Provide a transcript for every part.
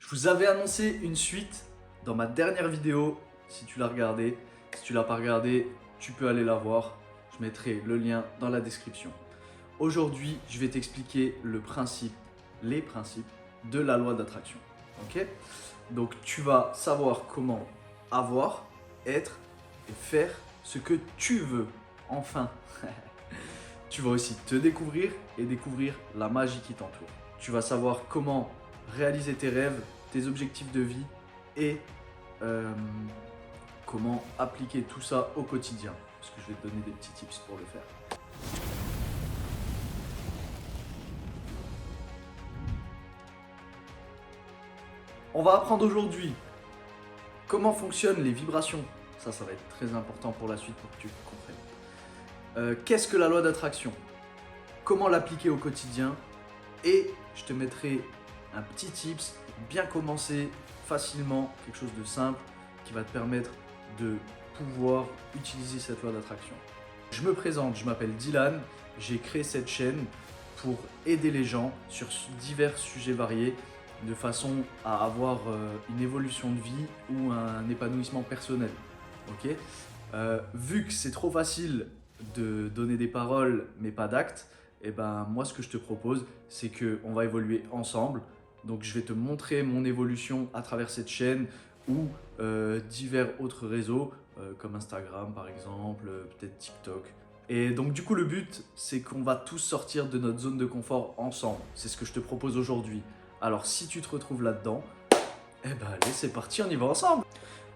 Je vous avais annoncé une suite dans ma dernière vidéo. Si tu l'as regardée, si tu l'as pas regardée, tu peux aller la voir. Je mettrai le lien dans la description. Aujourd'hui, je vais t'expliquer les principes de la loi d'attraction. Ok? Donc, tu vas savoir comment avoir, être et faire ce que tu veux. Enfin, tu vas aussi te découvrir et découvrir la magie qui t'entoure. Tu vas savoir comment réaliser tes rêves, tes objectifs de vie et comment appliquer tout ça au quotidien. Parce que je vais te donner des petits tips pour le faire. On va apprendre aujourd'hui comment fonctionnent les vibrations. Ça va être très important pour la suite pour que tu comprennes. Qu'est-ce que la loi d'attraction? Comment l'appliquer au quotidien? Et je te mettrai un petit tips, bien commencer facilement, quelque chose de simple qui va te permettre de pouvoir utiliser cette loi d'attraction. Je me présente, je m'appelle Dylan, j'ai créé cette chaîne pour aider les gens sur divers sujets variés de façon à avoir une évolution de vie ou un épanouissement personnel. Ok? Vu que c'est trop facile de donner des paroles mais pas d'actes, et ben moi ce que je te propose c'est qu'on va évoluer ensemble. Donc je vais te montrer mon évolution à travers cette chaîne ou divers autres réseaux comme Instagram par exemple, peut-être TikTok. Et donc du coup le but c'est qu'on va tous sortir de notre zone de confort ensemble. C'est ce que je te propose aujourd'hui. Alors si tu te retrouves là-dedans, eh ben allez c'est parti, on y va ensemble.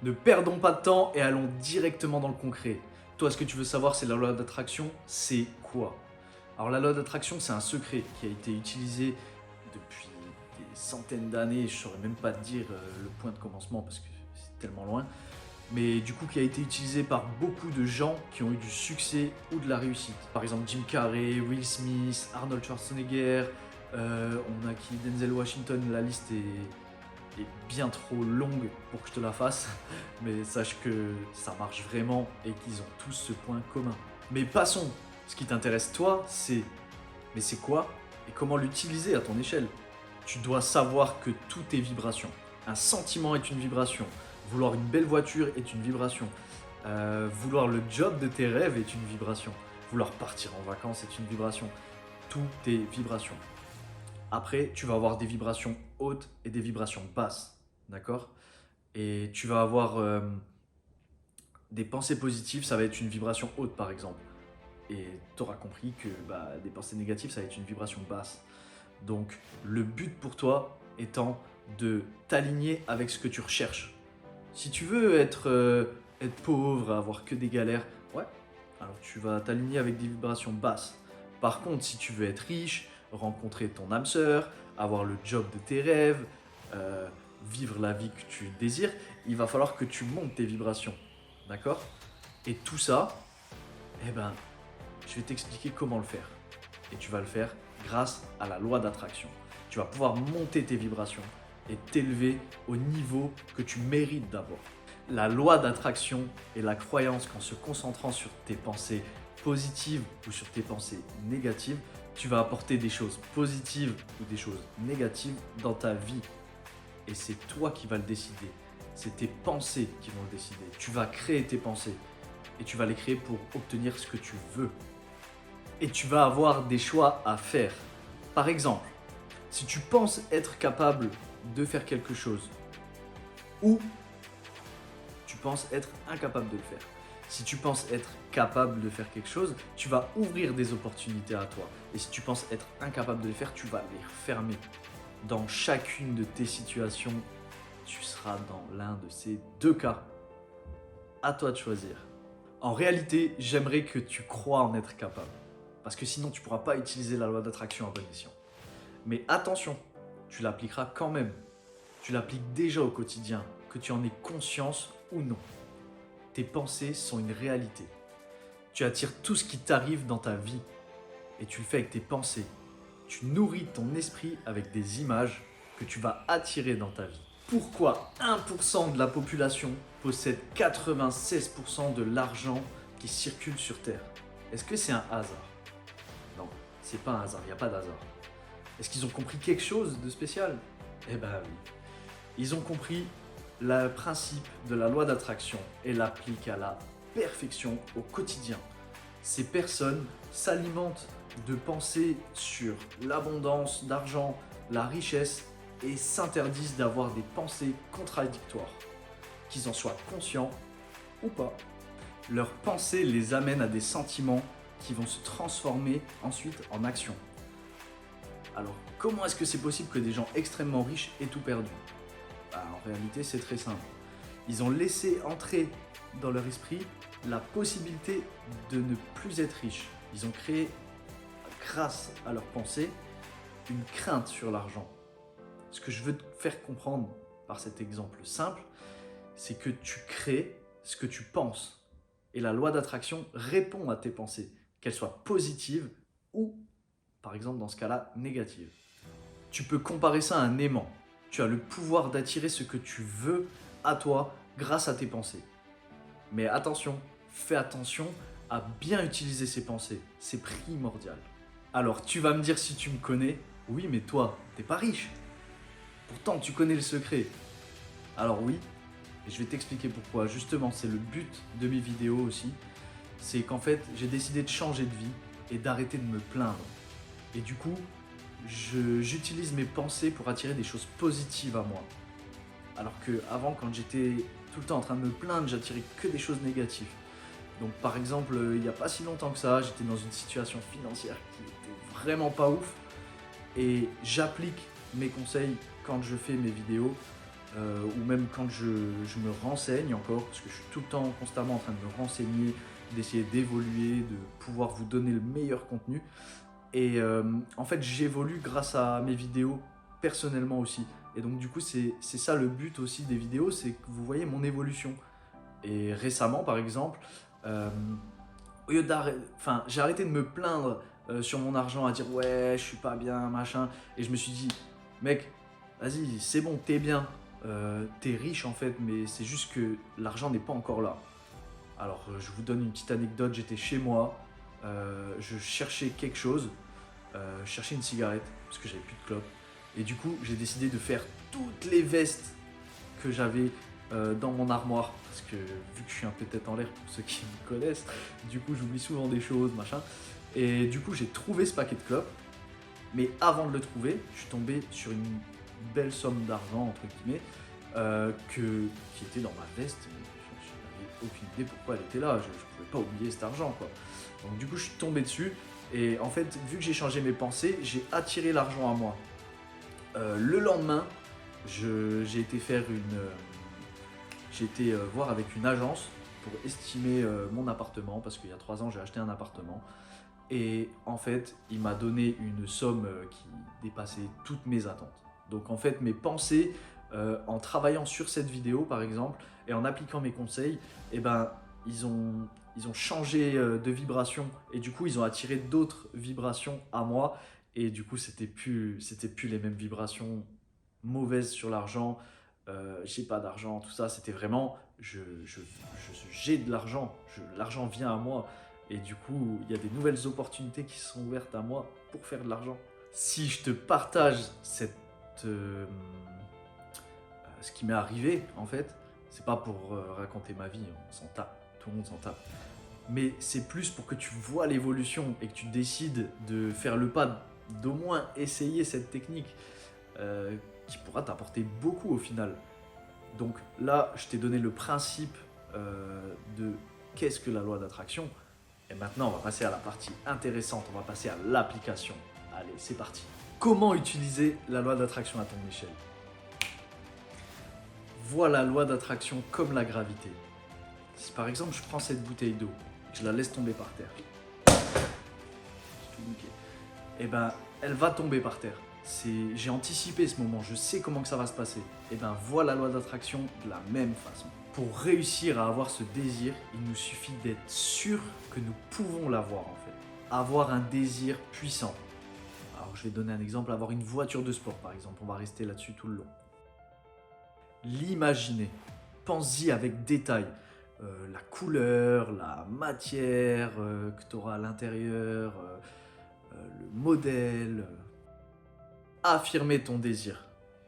Ne perdons pas de temps et allons directement dans le concret. Toi, ce que tu veux savoir, c'est la loi d'attraction, c'est quoi? Alors la loi d'attraction, c'est un secret qui a été utilisé depuis des centaines d'années. Je ne saurais même pas te dire le point de commencement parce que c'est tellement loin. Mais du coup, qui a été utilisé par beaucoup de gens qui ont eu du succès ou de la réussite. Par exemple, Jim Carrey, Will Smith, Arnold Schwarzenegger, on a qui Denzel Washington, la liste est bien trop longue pour que je te la fasse, mais sache que ça marche vraiment et qu'ils ont tous ce point commun. Mais passons, ce qui t'intéresse toi, c'est mais c'est quoi et comment l'utiliser à ton échelle. Tu dois savoir que tout est vibration. Un sentiment est une vibration. Vouloir une belle voiture est une vibration. Vouloir le job de tes rêves est une vibration. Vouloir partir en vacances est une vibration. Tout est vibration. Après, tu vas avoir des vibrations hautes et des vibrations basses, d'accord? Et tu vas avoir des pensées positives, ça va être une vibration haute par exemple. Et tu auras compris que des pensées négatives, ça va être une vibration basse. Donc, le but pour toi étant de t'aligner avec ce que tu recherches. Si tu veux être pauvre, avoir que des galères, ouais, alors tu vas t'aligner avec des vibrations basses. Par contre, si tu veux être riche, rencontrer ton âme sœur, avoir le job de tes rêves, vivre la vie que tu désires, il va falloir que tu montes tes vibrations. D'accord? Et tout ça, eh ben, je vais t'expliquer comment le faire. Et tu vas le faire grâce à la loi d'attraction. Tu vas pouvoir monter tes vibrations et t'élever au niveau que tu mérites d'avoir. La loi d'attraction est la croyance qu'en se concentrant sur tes pensées positives ou sur tes pensées négatives, tu vas apporter des choses positives ou des choses négatives dans ta vie. Et c'est toi qui vas le décider. C'est tes pensées qui vont le décider. Tu vas créer tes pensées et tu vas les créer pour obtenir ce que tu veux. Et tu vas avoir des choix à faire. Par exemple, si tu penses être capable de faire quelque chose ou tu penses être incapable de le faire. Si tu penses être capable de faire quelque chose, tu vas ouvrir des opportunités à toi. Et si tu penses être incapable de les faire, tu vas les fermer. Dans chacune de tes situations, tu seras dans l'un de ces deux cas. À toi de choisir. En réalité, j'aimerais que tu crois en être capable. Parce que sinon, tu ne pourras pas utiliser la loi d'attraction à bon escient. Mais attention, tu l'appliqueras quand même. Tu l'appliques déjà au quotidien, que tu en aies conscience ou non. Tes pensées sont une réalité. Tu attires tout ce qui t'arrive dans ta vie et tu le fais avec tes pensées. Tu nourris ton esprit avec des images que tu vas attirer dans ta vie. Pourquoi 1% de la population possède 96% de l'argent qui circule sur Terre? Est-ce que c'est un hasard? Non, c'est pas un hasard, il n'y a pas d'hasard. Est-ce qu'ils ont compris quelque chose de spécial? Eh ben oui. Ils ont compris le principe de la loi d'attraction et l'appliquent à la perfection au quotidien. Ces personnes s'alimentent de pensées sur l'abondance d'argent, la richesse et s'interdisent d'avoir des pensées contradictoires, qu'ils en soient conscients ou pas. Leurs pensées les amènent à des sentiments qui vont se transformer ensuite en actions. Alors, comment est-ce que c'est possible que des gens extrêmement riches aient tout perdu? En réalité, c'est très simple. Ils ont laissé entrer dans leur esprit la possibilité de ne plus être riches. Ils ont créé, grâce à leurs pensées, une crainte sur l'argent. Ce que je veux te faire comprendre par cet exemple simple, c'est que tu crées ce que tu penses. Et la loi d'attraction répond à tes pensées, qu'elles soient positives ou, par exemple dans ce cas-là, négatives. Tu peux comparer ça à un aimant. Tu as le pouvoir d'attirer ce que tu veux à toi grâce à tes pensées. Mais attention, fais attention à bien utiliser ces pensées. C'est primordial. Alors, tu vas me dire si tu me connais, oui, mais toi, t'es pas riche. Pourtant, tu connais le secret. Alors oui, et je vais t'expliquer pourquoi. Justement, c'est le but de mes vidéos aussi. C'est qu'en fait, j'ai décidé de changer de vie et d'arrêter de me plaindre. Et du coup, j'utilise mes pensées pour attirer des choses positives à moi. Alors que avant, quand j'étais tout le temps en train de me plaindre, j'attirais que des choses négatives. Donc par exemple, il n'y a pas si longtemps que ça, j'étais dans une situation financière qui était vraiment pas ouf. Et j'applique mes conseils quand je fais mes vidéos, ou même quand je me renseigne encore, parce que je suis tout le temps constamment en train de me renseigner, d'essayer d'évoluer, de pouvoir vous donner le meilleur contenu. Et en fait, j'évolue grâce à mes vidéos personnellement aussi. Et donc du coup, c'est ça le but aussi des vidéos, c'est que vous voyez mon évolution. Et récemment, par exemple, au lieu j'ai arrêté de me plaindre sur mon argent, à dire ouais, je suis pas bien, machin. Et je me suis dit, mec, vas-y, c'est bon, t'es bien, t'es riche en fait, mais c'est juste que l'argent n'est pas encore là. Alors, je vous donne une petite anecdote, j'étais chez moi, je cherchais quelque chose, je cherchais une cigarette, parce que j'avais plus de clope. Et du coup, j'ai décidé de faire toutes les vestes que j'avais dans mon armoire, parce que vu que je suis un peu tête en l'air pour ceux qui me connaissent, du coup j'oublie souvent des choses, machin. Et du coup j'ai trouvé ce paquet de clopes, mais avant de le trouver, je suis tombé sur une belle somme d'argent, entre guillemets, qui était dans ma veste. Je n'avais aucune idée pourquoi elle était là, je ne pouvais pas oublier cet argent, quoi. Donc du coup je suis tombé dessus, et en fait, vu que j'ai changé mes pensées, j'ai attiré l'argent à moi. Le lendemain, j'ai été faire j'ai été voir avec une agence pour estimer mon appartement, parce qu'il y a 3 ans j'ai acheté un appartement. Et en fait, il m'a donné une somme qui dépassait toutes mes attentes. Donc en fait, mes pensées, en travaillant sur cette vidéo par exemple, et en appliquant mes conseils, eh ben, ils ont changé de vibration, et du coup ils ont attiré d'autres vibrations à moi. Et du coup, c'était plus les mêmes vibrations mauvaises sur l'argent, j'ai pas d'argent, tout ça. C'était vraiment, j'ai de l'argent, l'argent vient à moi. Et du coup, il y a des nouvelles opportunités qui sont ouvertes à moi pour faire de l'argent. Si je te partage ce qui m'est arrivé, en fait, c'est pas pour raconter ma vie, on s'en tape, tout le monde s'en tape. Mais c'est plus pour que tu vois l'évolution et que tu décides de faire le pas, d'au moins essayer cette technique qui pourra t'apporter beaucoup au final. Donc là, je t'ai donné le principe de qu'est-ce que la loi d'attraction. Et maintenant, on va passer à la partie intéressante, on va passer à l'application. Allez, c'est parti. Comment utiliser la loi d'attraction à ton échelle? Vois la loi d'attraction comme la gravité. Si par exemple, je prends cette bouteille d'eau et que je la laisse tomber par terre, et ben, elle va tomber par terre. J'ai anticipé ce moment, je sais comment que ça va se passer. Et ben, vois la loi d'attraction de la même façon. Pour réussir à avoir ce désir, il nous suffit d'être sûr que nous pouvons l'avoir en fait. Avoir un désir puissant. Alors je vais donner un exemple, avoir une voiture de sport par exemple, on va rester là-dessus tout le long. L'imaginer, pense-y avec détail. La couleur, la matière que tu auras à l'intérieur, le modèle. Affirmer ton désir.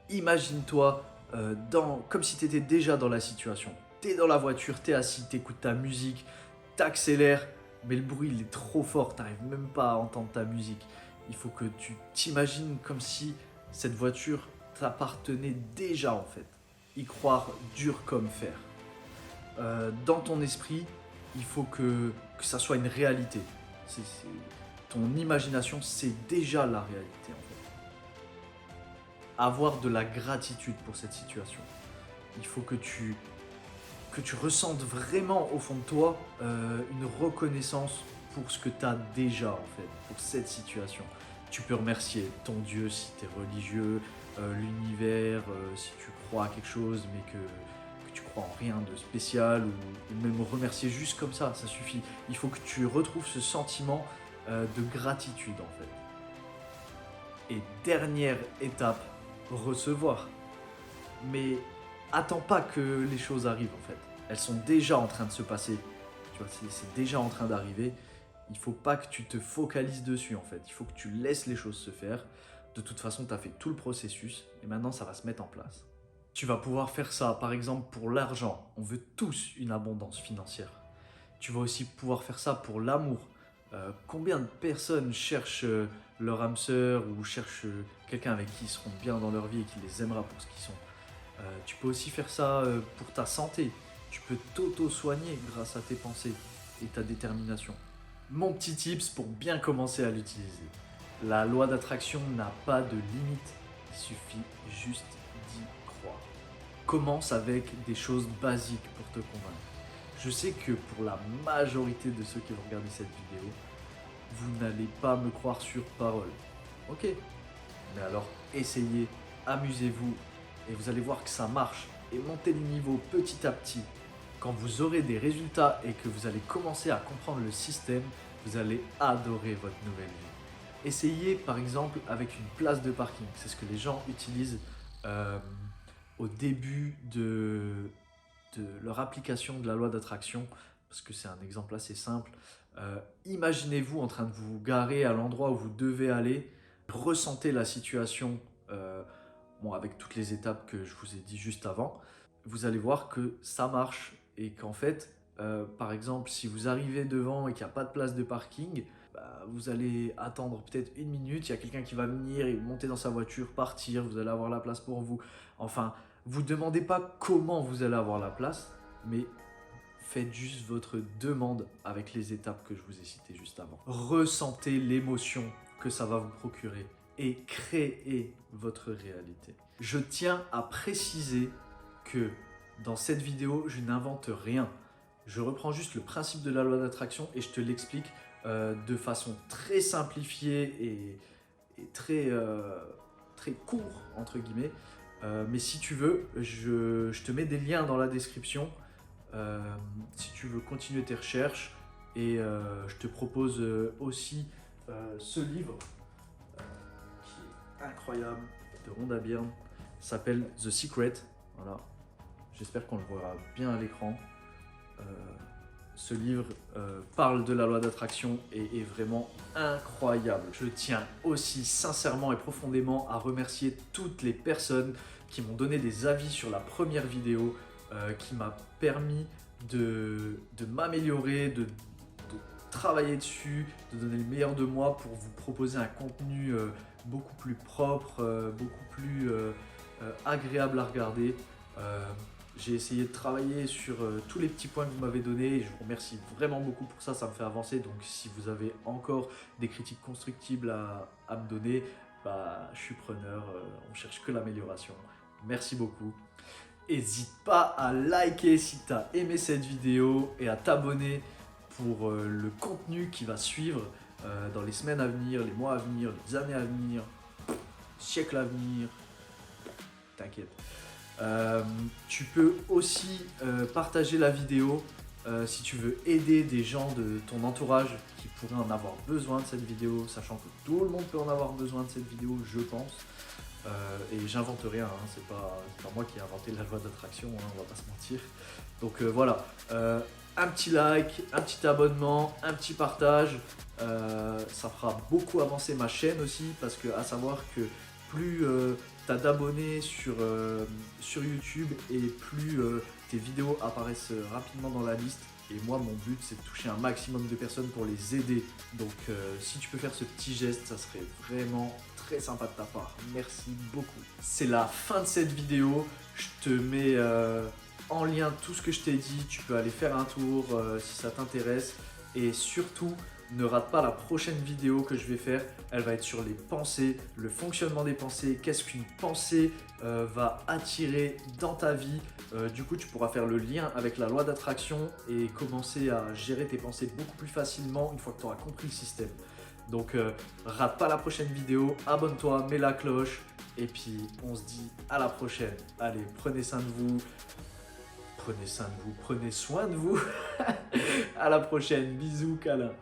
Imagine-toi comme si tu étais déjà dans la situation. Tu es dans la voiture, tu es assis, tu écoutes ta musique, tu accélères, mais le bruit il est trop fort, tu n'arrives même pas à entendre ta musique. Il faut que tu t'imagines comme si cette voiture t'appartenait déjà en fait. Y croire dur comme fer. Dans ton esprit, il faut que ça soit une réalité. Ton imagination, c'est déjà la réalité en fait. Avoir de la gratitude pour cette situation. Il faut que tu ressentes vraiment au fond de toi une reconnaissance pour ce que tu as déjà en fait, pour cette situation. Tu peux remercier ton Dieu si tu es religieux, l'univers si tu crois à quelque chose mais que tu crois en rien de spécial ou même remercier juste comme ça suffit. Il faut que tu retrouves ce sentiment de gratitude en fait. Et dernière étape, recevoir. Mais attends pas que les choses arrivent en fait. Elles sont déjà en train de se passer. Tu vois, c'est déjà en train d'arriver. Il faut pas que tu te focalises dessus en fait. Il faut que tu laisses les choses se faire. De toute façon, tu as fait tout le processus et maintenant ça va se mettre en place. Tu vas pouvoir faire ça par exemple pour l'argent. On veut tous une abondance financière. Tu vas aussi pouvoir faire ça pour l'amour. Combien de personnes cherchent leur âme sœur ou cherchent quelqu'un avec qui ils seront bien dans leur vie et qui les aimera pour ce qu'ils sont. Tu peux aussi faire ça pour ta santé. Tu peux t'auto-soigner grâce à tes pensées et ta détermination. Mon petit tips pour bien commencer à l'utiliser. La loi d'attraction n'a pas de limite, il suffit juste d'y croire. Commence avec des choses basiques pour te convaincre. Je sais que pour la majorité de ceux qui vont regarder cette vidéo, vous n'allez pas me croire sur parole. Ok, mais alors essayez, amusez-vous et vous allez voir que ça marche et montez le niveau petit à petit. Quand vous aurez des résultats et que vous allez commencer à comprendre le système, vous allez adorer votre nouvelle vie. Essayez par exemple avec une place de parking, c'est ce que les gens utilisent au début de leur application de la loi d'attraction, parce que c'est un exemple assez simple. Imaginez-vous en train de vous garer à l'endroit où vous devez aller, ressentez la situation avec toutes les étapes que je vous ai dit juste avant, vous allez voir que ça marche et qu'en fait, par exemple, si vous arrivez devant et qu'il n'y a pas de place de parking, vous allez attendre peut-être 1 minute, il y a quelqu'un qui va venir et monter dans sa voiture, partir, vous allez avoir la place pour vous. Enfin, vous ne demandez pas comment vous allez avoir la place, mais faites juste votre demande avec les étapes que je vous ai citées juste avant. Ressentez l'émotion que ça va vous procurer et créez votre réalité. Je tiens à préciser que dans cette vidéo, je n'invente rien. Je reprends juste le principe de la loi d'attraction et je te l'explique de façon très simplifiée et très court, entre guillemets. Mais si tu veux, je te mets des liens dans la description si tu veux continuer tes recherches. Et je te propose aussi ce livre qui est incroyable de Rhonda Byrne, s'appelle The Secret. Voilà. J'espère qu'on le voit bien à l'écran. Ce livre parle de la loi d'attraction et est vraiment incroyable. Je tiens aussi sincèrement et profondément à remercier toutes les personnes qui m'ont donné des avis sur la première vidéo qui m'a permis de m'améliorer, de travailler dessus, de donner le meilleur de moi pour vous proposer un contenu beaucoup plus propre, beaucoup plus agréable à regarder. J'ai essayé de travailler sur tous les petits points que vous m'avez donnés et je vous remercie vraiment beaucoup pour ça, ça me fait avancer. Donc si vous avez encore des critiques constructibles à me donner, je suis preneur, on cherche que l'amélioration. Merci beaucoup. N'hésite pas à liker si tu as aimé cette vidéo et à t'abonner pour le contenu qui va suivre dans les semaines à venir, les mois à venir, les années à venir, siècles à venir. T'inquiète. Tu peux aussi partager la vidéo si tu veux aider des gens de ton entourage qui pourraient en avoir besoin de cette vidéo, sachant que tout le monde peut en avoir besoin de cette vidéo, je pense. Et j'invente rien, hein, c'est pas moi qui ai inventé la loi d'attraction, hein, on va pas se mentir. Donc voilà, un petit like, un petit abonnement, un petit partage, ça fera beaucoup avancer ma chaîne aussi, parce que à savoir que plus tu as d'abonnés sur YouTube et plus tes vidéos apparaissent rapidement dans la liste. Et moi, mon but, c'est de toucher un maximum de personnes pour les aider. Donc, si tu peux faire ce petit geste, ça serait vraiment très sympa de ta part. Merci beaucoup. C'est la fin de cette vidéo. Je te mets en lien tout ce que je t'ai dit. Tu peux aller faire un tour si ça t'intéresse. Et surtout, ne rate pas la prochaine vidéo que je vais faire. Elle va être sur les pensées, le fonctionnement des pensées, qu'est-ce qu'une pensée va attirer dans ta vie. Du coup, tu pourras faire le lien avec la loi d'attraction et commencer à gérer tes pensées beaucoup plus facilement une fois que tu auras compris le système. Donc, rate pas la prochaine vidéo, abonne-toi, mets la cloche et puis on se dit à la prochaine. Allez, prenez soin de vous. Prenez soin de vous, prenez soin de vous. À la prochaine, bisous, câlins.